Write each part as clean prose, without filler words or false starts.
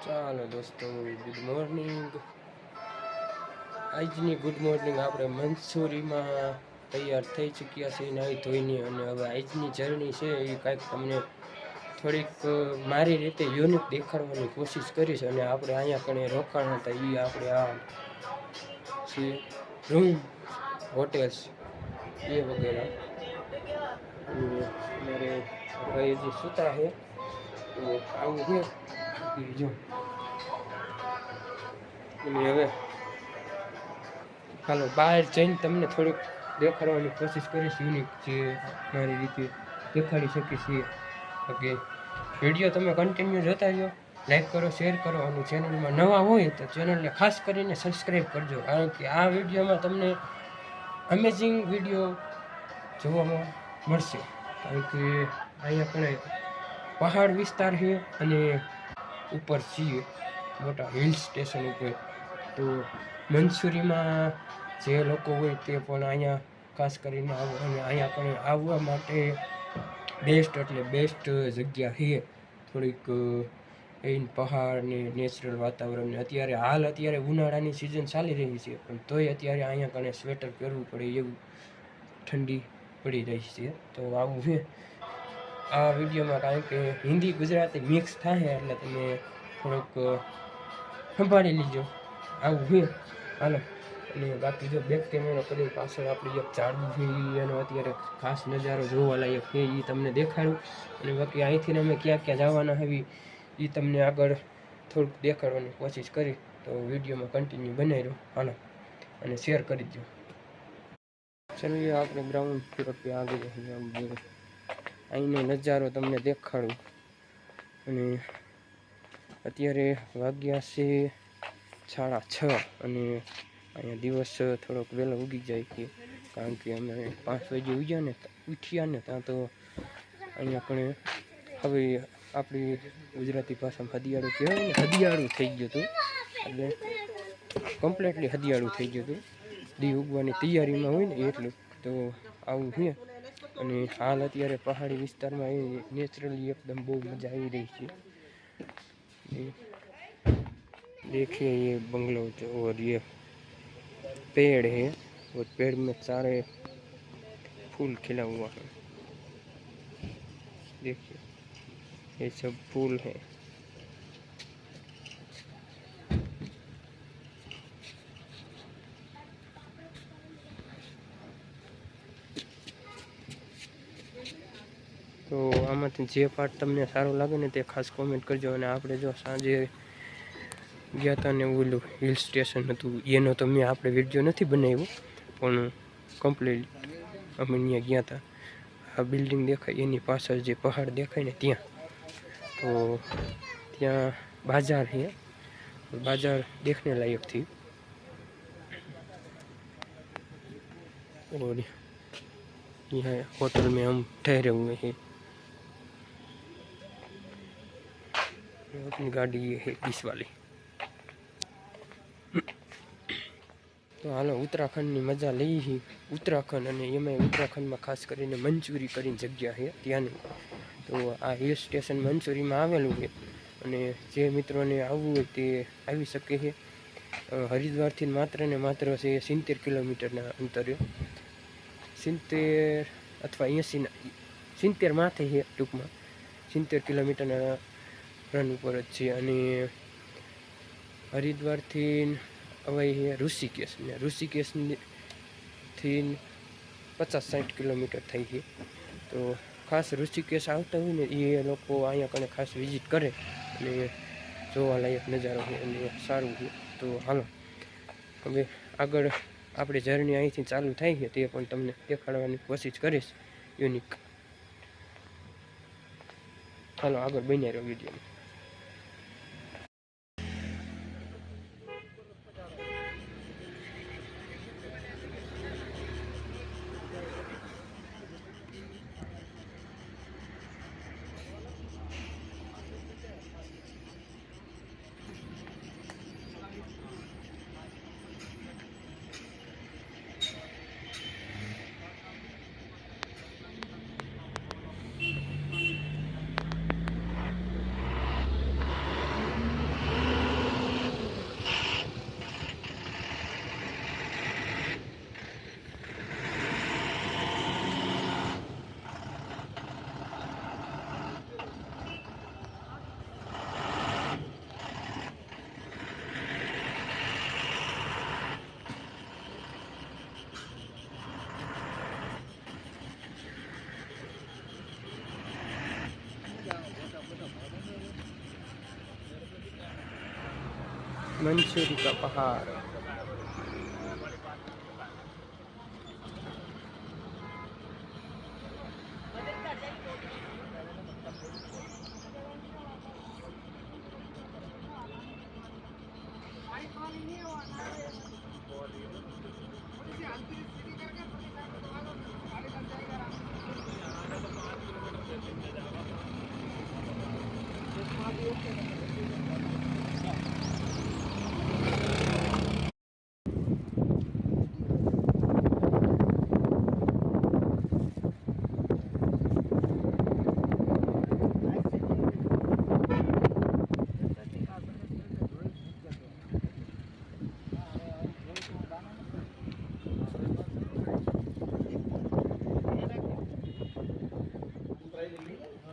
ચાલો દોસ્તો, good morning. આજની ગુડ મોર્નિંગ આપણે મંસૂરીમાં તૈયાર થઈ ચૂક્યા છીએ નાહી ધોઈને, અને હવે આજની જર્ની છે એ કાંઈક તમને થોડીક મારી રીતે યુનિક દેખાડવાની કોશિશ કરીશ. અને આપણે અહીંયા કણે રોકાણ હતા એ આપણે આ છીએ રૂમ હોટેલ્સ એ વગેરે. મારે ભાઈ હજી સૂતા છે તો આવું છે જો. અને હવે ચાલો બહાર જઈને તમને થોડુંક દેખાડવાની કોશિશ કરીશ, યુનિક જે મારી રીતે દેખાડી શકીશ એ. ઓકે, વિડીયો તમે કન્ટિન્યુ જોતા રહ્યો, લાઈક કરો, શેર કરો, અને ચેનલમાં નવા હોય તો ચેનલને ખાસ કરીને સબસ્ક્રાઈબ કરજો, કારણ કે આ વિડીયોમાં તમને અમેઝિંગ વિડીયો જોવામાં મળશે. કારણ કે અહીંયા પણ પહાડ વિસ્તાર છે અને ઉપર છીએ મોટા હિલ સ્ટેશન ઉપર. તો મંસૂરીમાં જે લોકો હોય તે પણ અહીંયા ખાસ કરીને આવો, અને અહીંયા પણ આવવા માટે બેસ્ટ એટલે બેસ્ટ જગ્યા છે. થોડીક એન પહાડ ને નેચરલ વાતાવરણ. અત્યારે ઉનાળાની સિઝન ચાલી રહી છે, પણ તોય અત્યારે અહીંયા કણે સ્વેટર પહેરવું પડે એવું ઠંડી પડી રહી છે. તો આવું છે આ વિડીયોમાં, કારણ કે હિન્દી ગુજરાતી મિક્સ થાય એટલે તમે થોડુંક સંભાળી લીજો. આવું છે હાલો. અને બાકી જો બેક કેમેરો કરી પાછળ આપણી એક ઝાડવું છે એનો અત્યારે ખાસ નજારો જોવા લાયક છે એ તમને દેખાડું. અને બાકી અહીંથી અમે ક્યાં ક્યાં જવાના આવી એ તમને આગળ થોડુંક દેખાડવાની કોશિશ કરી. તો વિડીયોમાં કન્ટિન્યુ બનાવી રહ્યો હાલો, અને શેર કરી દો. ચલીએ આપણે ગ્રાઉન્ડ ફ્લોર પર આગળ અહીંનો નજારો તમને દેખાડું. અને અત્યારે વાગ્યા છે 6:30, અને અહીંયા દિવસ થોડોક વહેલો ઉગી જાય છે, કારણ કે અમે 5 વાગે ઉઠ્યા ને ત્યાં તો અહીંયા પણ હવે આપણી ગુજરાતી ભાષામાં હદિયાળું કહેવાય ને, હદિયાળું થઈ ગયું હતું. એટલે કમ્પ્લીટલી હદિયાળું થઈ ગયું હતું, દી ઉગવાની તૈયારીમાં હોય ને એટલું. તો આવું છે. અને હાલ અત્યારે પહાડી વિસ્તારમાં એ નેચરલી એકદમ બહુ મજા આવી રહી છે. देखिए ये बंगलो और ये पेड़ है, और पेड़ में सारे फूल खिला हुआ है. देखिए ये सब फूल है. તો આમાંથી જે પાર્ટ તમને સારો લાગે ને તે ખાસ કોમેન્ટ કરજો. અને આપણે જો સાંજે ગયા હતા ને ઓલું હિલ સ્ટેશન હતું એનો તો મેં આપણે વિડીયો નથી બનાવ્યો, પણ કમ્પ્લીટ અમે ત્યાં ગયા હતા. આ બિલ્ડિંગ દેખાય એની પાછળ જે પહાડ દેખાય ને ત્યાં, તો ત્યાં बाजार है, बाजार देखने लायक थी. और यह होटल में हम ठहरे हुए हैं. अपनी गाड़ी ये है 20 वाली. તો હાલો ઉત્તરાખંડની મજા લઈ. ઉત્તરાખંડ, અને એમાં ઉત્તરાખંડમાં ખાસ કરીને મંસૂરી કરીને જગ્યા છે ત્યાંની. તો આ હિલ સ્ટેશન મંસૂરીમાં આવેલું છે, અને જે મિત્રોને આવવું હોય તે આવી શકે છે. હરિદ્વારથી માત્ર ને માત્ર છે 70 કિલોમીટરના અંતરે, 70 અથવા 80, 70 માથે છે ટૂંકમાં. 70 કિલોમીટરના રન ઉપર જ છે. અને હરિદ્વારથી અવાય છે ઋષિકેશ, ને ઋષિકેશથી 50-60 કિલોમીટર થઈ છે. તો ખાસ ઋષિકેશ આવતા હોય ને એ લોકો અહીંયા કને ખાસ વિઝિટ કરે, અને જોવાલાયક નજારો છે અને સારું છે. તો હાલો હવે આગળ આપણે જર્ની અહીંથી ચાલુ થાય છે તે પણ તમને દેખાડવાની કોશિશ કરીશ યુનિક. હાલો આગળ બન્યા રહ્યો વિડીયો. मंसूरी का पहाड़।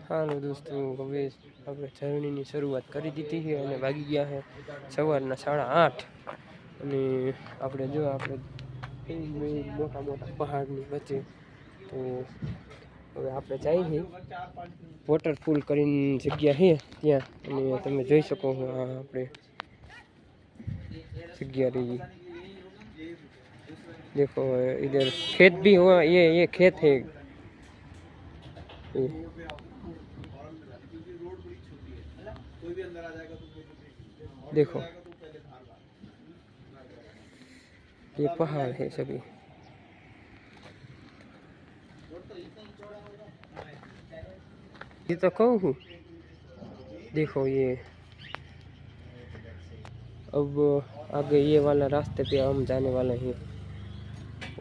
હાલો દોસ્તો, હવે આપણે જર્નીની શરૂઆત કરી દીધી છે અને વાગી ગયા છે સવારના 8:30 અને આપણે જો આપણે મોટા મોટા પહાડની વચ્ચે તો હવે આપણે જઈએ છીએ વોટરફોલ કરીને જગ્યા છે ત્યાં, અને તમે જોઈ શકો છો આપણે जगह रही। देखो इधर खेत भी हुआ, ये खेत है। देखो ये पहाड़ है सभी। ये तो कहूँ, देखो ये अब आगे ये वाला रास्ते पे हम जाने वाले हैं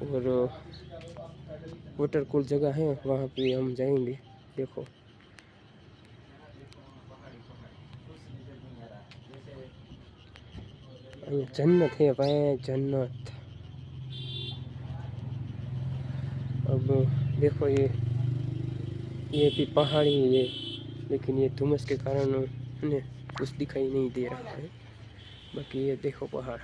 और वाटर कूल जगह है वहाँ पे हम जाएंगे। देखो जन्नत है भाई, जन्नत। अब देखो ये भी पहाड़ी है, लेकिन ये धुम्मस के कारण उन्हें कुछ दिखाई नहीं दे रहा है। बाकी ये देखो पहाड़।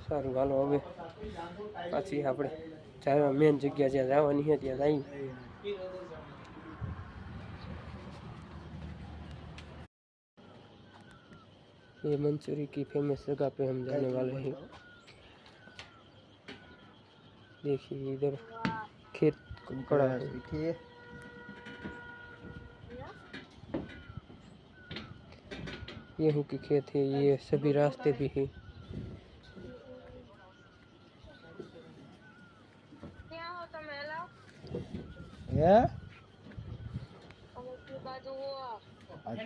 सारू हालो हवे पाછી આપણે ચાર મેન જગ્યા જ્યાં જવાની છે ત્યાં જઈએ। ये मंसूरी की फेमस जगह पे हम जाने वाले हैं। देखिए इधर खेत पड़ा है, गेहूं की खेत है। ये सभी रास्ते भी है।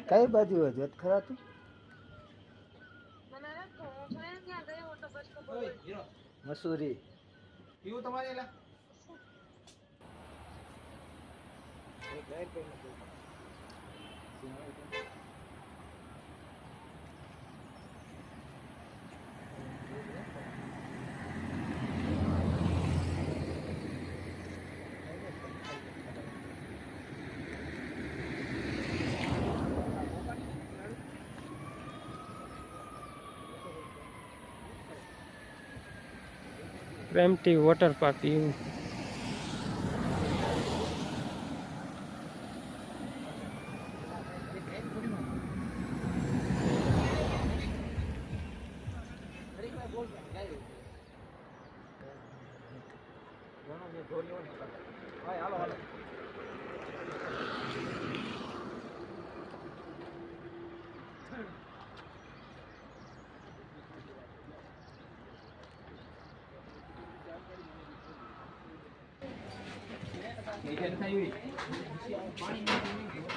कई बाजू है जत खरा तू मसूरी क्यों तुम्हारे ला प्रेमटी वाटर पार्क।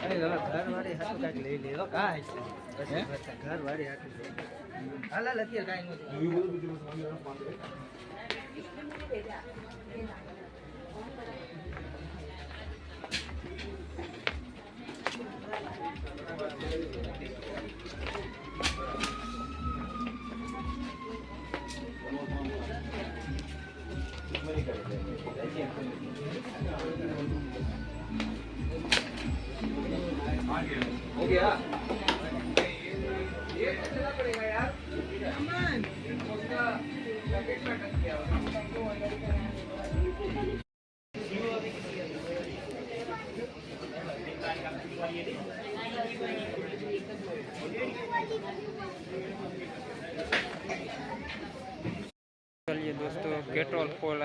अरे घर वाले हाथ काट ले ले लो का है घर वाले हाथ हाला लतिया काई हो गया ये कितना पड़ेगा यार उसका पैकेट में कट किया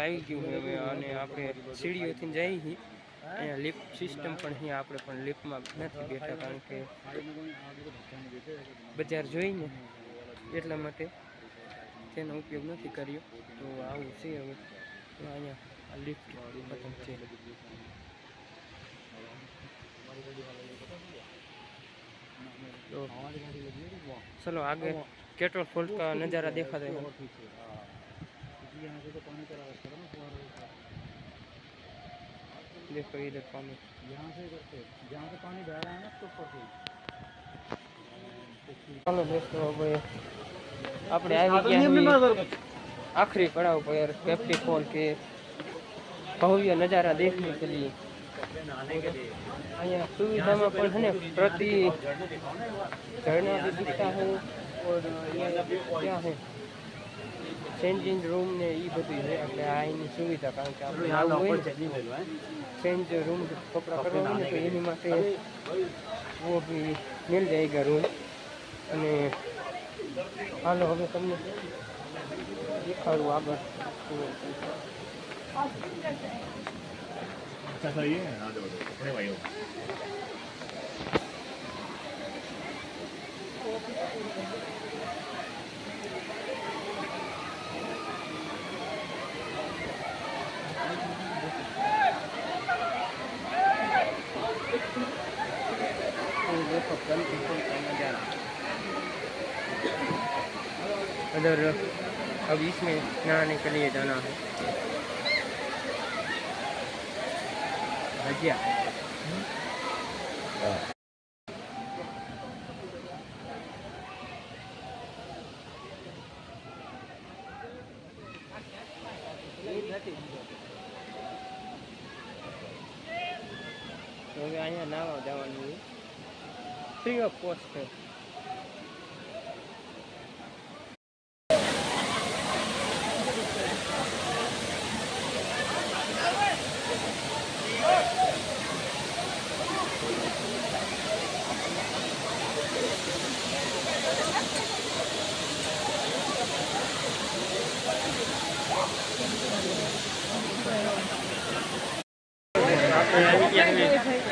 આવી ગયું છે હવે, અને આપણે સીડીઓથી જઈએ છીએ. અહીંયા લિફ્ટ સિસ્ટમ પણ અહીંયા આપણે પણ લિફ્ટમાં નથી બેઠા, કારણ કે બજાર જોઈને એટલા માટે તેનો ઉપયોગ નથી કર્યો. તો આવું છે હવે. તો અહીંયા લિફ્ટ ખતમ છે. तो चलो आगे केटल फॉल का नज़ारा देखा जाएगा। देखो इधर पानी, यहाँ से पानी बह रहा है ना तो चलो दोस्तों अब આપણે આવી ગયા आखिरी पड़ाव पर केप्टी फॉल के भव्य नज़ारा देखने के लिए। અહીંયા સુવિધામાં પણ है प्रति झरना भी दिखता है, और क्या है चेंजिंग रूम ने ये बધી है એટલે આ એની સુવિધા, કારણ કે આપણે આવું હોય चेंज रूम कपड़ा करवा હોય ને તો એની માટે वो भी मिल जाएगा रूम। અને હાલો હવે તમને દેખાડું આગળ। अदर अब इसमें नहाने के लिए जाना है। भजिया तो હવે અહીંયા નાવા જવાનું फ्री ऑफ कॉस्ट है।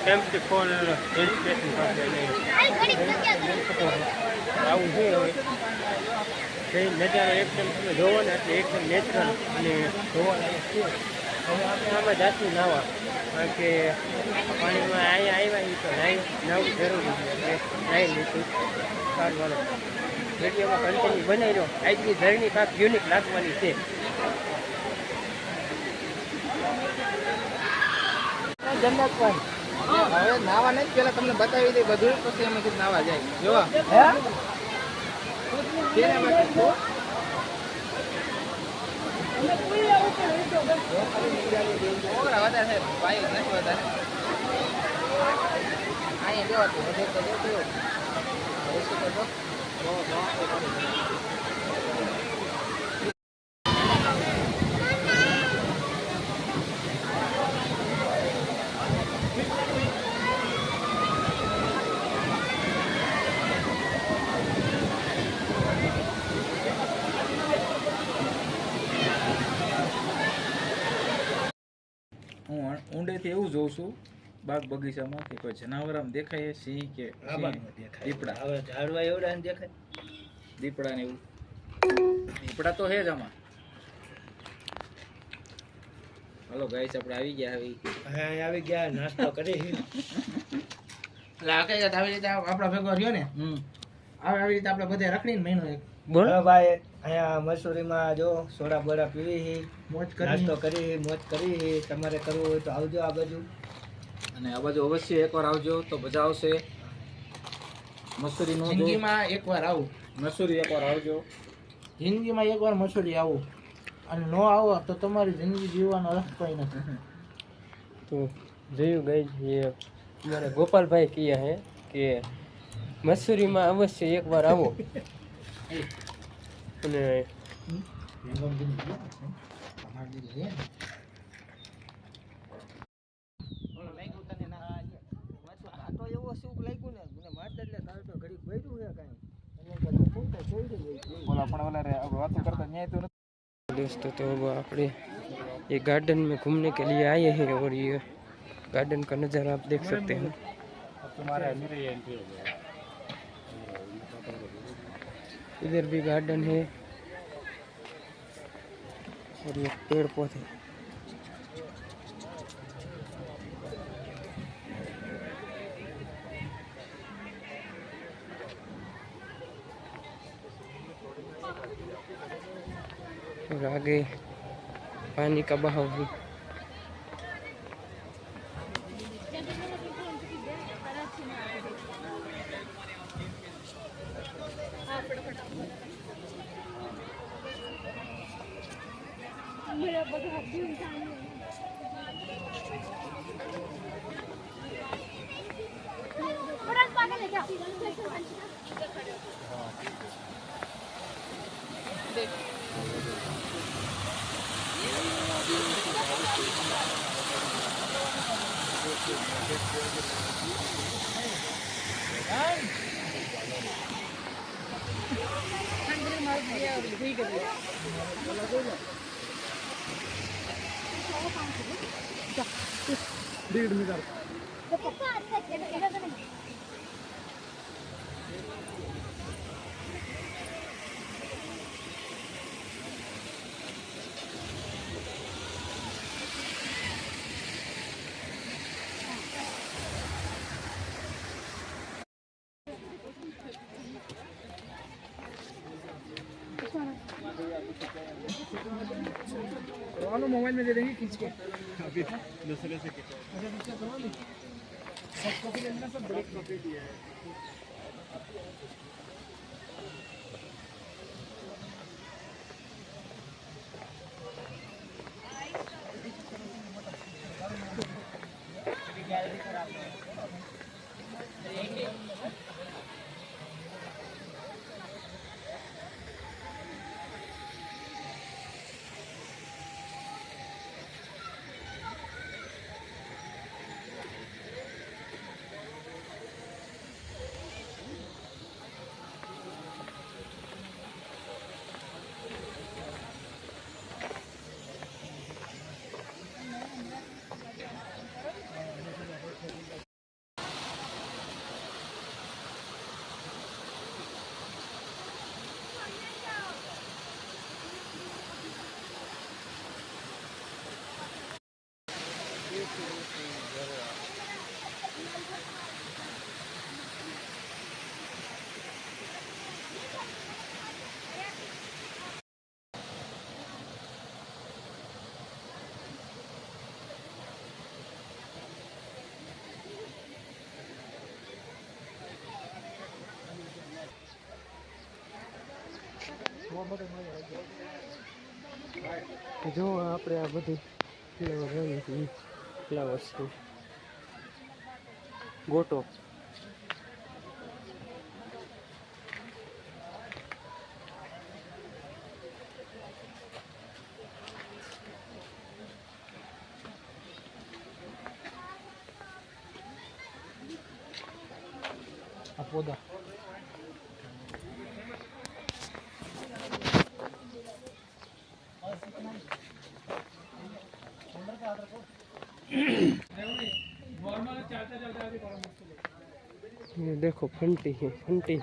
કેમ્પટી ફોલ હિલ સ્ટેશન પાસે આવું છે હવે। તે નજારો એકદમ તમે જોવો ને એટલે એકદમ નેચરલ અને જોવાલાયક છે। હવે આપણે આમાં જાશું નાવા, કારણ કે પાણીમાં અહીંયા આવ્યા તો નાવું જરૂરી છે, એટલે નાહી લીધું સારું। વાળો વિડીયોમાં કન્ટિન્યુ બનાવી લો, આજની જર્ની કાંક યુનિક લાગવાની છે। જન્નતભાઈ હવે નાવા નહીં, પેલા તમને બતાવી દે બધું, પછી અમે કીધું નાવા જાય। જો કેના માટે વધારે છે ભાઈ નથી વધારે અહીંયા દેવાતું બધે તો દેવું હું ઊંડેથી એવું જોઉં છું બાગ બગીચામાં કે કોઈ જનાવર આમ દેખાય, સિંહ કે દીપડા? હવે ઝાડવા એવડા ને દેખાય, દીપડા ને એવું? દીપડા તો હે જ આમાં। હાલો ગાઈસ આપણે આવી ગયા હવે। હા આવી ગયા, નાસ્તો કરી એટલે આ કઈ આવી રીતે આપણા ભેગો રહ્યો ને, આવી રીતે આપણે બધે રખડીને મહિનો એક બોલ ભાઈ અહીંયા મસૂરીમાં જો સોડા બોડા પીવી, મોજ કરી, નાસ્તો કરી, મોજ કરી। તમારે કરવું હોય તો આવજો આ બાજુ, અને આ બાજુ અવશ્ય એકવાર આવજો તો મજા આવશે। મસૂરી નો જિંદગીમાં એકવાર આવું, મસૂરી એકવાર આવજો, જિંદગીમાં એકવાર મસૂરી આવું, અને નો આવો તો તમારી જિંદગી જીવવાનો અર્થ કોઈ નથી। तो जयू गई ये हमारे गोपाल भाई किया है कि मसूरी में अवश्य एक बार आवो। અને दोस्तों तो अब આપણે ये गार्डन में घूमने के लिए आए हैं और ये गार्डन का नज़ारा आप देख सकते हैं। इधर भी गार्डन है और ये पेड़ पौधे। और आगे पानी का बहाव भी। मोबाइल में दे देंगे खींच के। જો આપણે આ બધું ફ્લાવર રહ્યું છે, ફ્લાવર્સ ગોટો આ પોદા ये देखो फंटी है, फंटी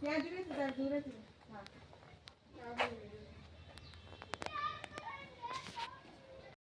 ત્યાં જોઈએ તો દૂર જ હા